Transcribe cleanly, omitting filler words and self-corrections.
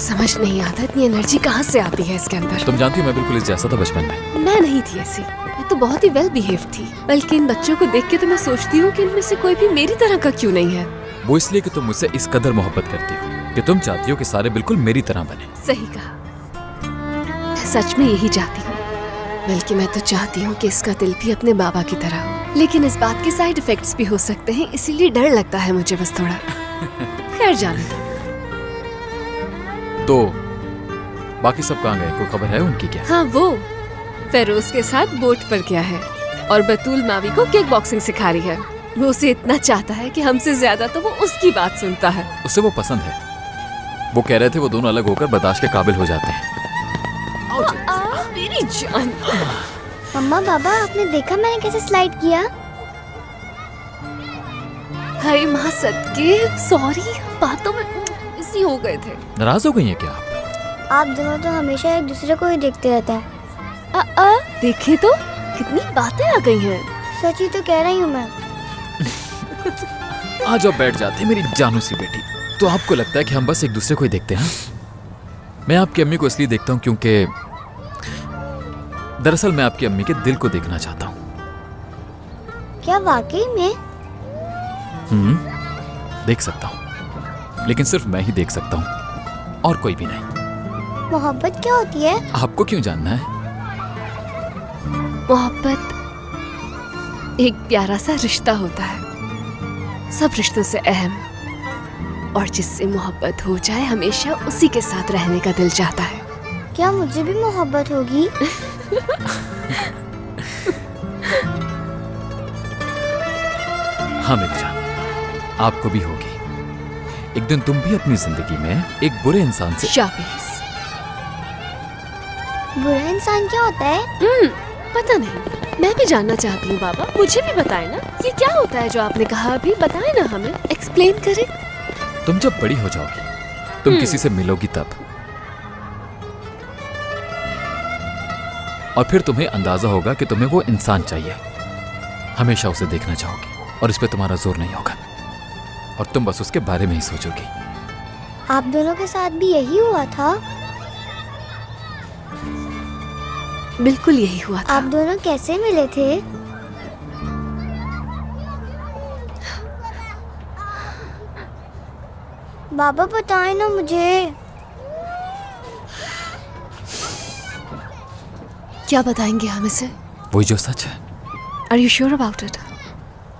समझ नहीं आता इतनी एनर्जी कहाँ से आती है इसके अंदर। तुम जानती हो मैं बिल्कुल इस जैसा था बचपन में। मैं नहीं थी ऐसी, मैं तो बहुत ही वेल बिहेव थी। बल्कि इन बच्चों को देख के तो मैं सोचती हूँ कि इनमें से कोई भी मेरी तरह का क्यों नहीं है। वो इसलिए कि तुम मुझसे इस कदर मोहब्बत करती हो कि तुम चाहती हो कि सारे बिल्कुल मेरी तरह बने। सही कहा, मैं सच में यही चाहती हूँ। बल्कि मैं तो चाहती हूँ कि इसका दिल भी अपने बाबा की तरह हो। लेकिन इस बात के साइड इफेक्ट्स भी हो सकते हैं, इसीलिए डर लगता है मुझे बस थोड़ा। खैर जाने दो। तो बाकी सब कहाँ गए, कोई खबर है उनकी क्या? हाँ, वो फेरोज के साथ बोट पर गया है और बतूल मावी को किक बॉक्सिंग सिखा रही है। वो उसे इतना चाहता है कि हमसे ज्यादा तो वो उसकी बात सुनता है। उसे वो पसंद है। वो कह रहे थे वो दोनों अलग होकर बर्दाश्त के काबिल हो जाते हैं। मेरी जान। मम्मा पापा आपने देखा मैंने कैसे स्लाइड किया? हाय माँ सदके, सॉरी, बातों में इसी हो गए थे। नाराज हो गई हैं क्या आप दोनों तो हमेशा एक दूसरे को ही देखते रहते हैं। देखे तो कितनी बातें आ गई हैं। सच ही तो कह रही हूँ मैं। आ जाओ बैठ जाते मेरी जानू सी बेटी। तो आपको लगता है कि हम बस एक दूसरे को ही देखते हैं? मैं आपकी अम्मी को इसलिए देखता हूँ क्योंकि दरअसल मैं आपकी अम्मी के दिल को देखना चाहता हूँ। क्या वाकई में? देख सकता हूँ, लेकिन सिर्फ मैं ही देख सकता हूँ और कोई भी नहीं। मोहब्बत क्या होती है? आपको क्यों जानना है? मोहब्बत एक प्यारा सा रिश्ता होता है, सब रिश्तों से अहम, और जिससे मोहब्बत हो जाए हमेशा उसी के साथ रहने का दिल चाहता है। क्या मुझे भी मोहब्बत होगी? हाँ मेरी जान, आपको भी होगी। एक दिन तुम भी अपनी जिंदगी में एक बुरे इंसान से। शाबाश। बुरा इंसान क्या होता है? पता नहीं, मैं भी जानना चाहती हूँ बाबा, मुझे भी बताए ना, ये क्या होता है जो आपने कहा अभी, बताए ना हमें, एक्सप्लेन करें। तुम जब बड़ी हो जाओगी, तुम किसी से मिलोगी तब, और फिर तुम्हें अंदाजा होगा कि तुम्हें वो इंसान चाहिए। हमेशा उसे देखना चाहोगी और इस पे तुम्हारा जोर नहीं होगा और तुम बस उसके बारे में ही सोचोगी। आप दोनों के साथ भी यही हुआ था? बिल्कुल यही हुआ था। आप दोनों कैसे मिले थे? बाबा बताएं ना मुझे। क्या बताएंगे हम इसे? वही जो सच है। Are you sure about it?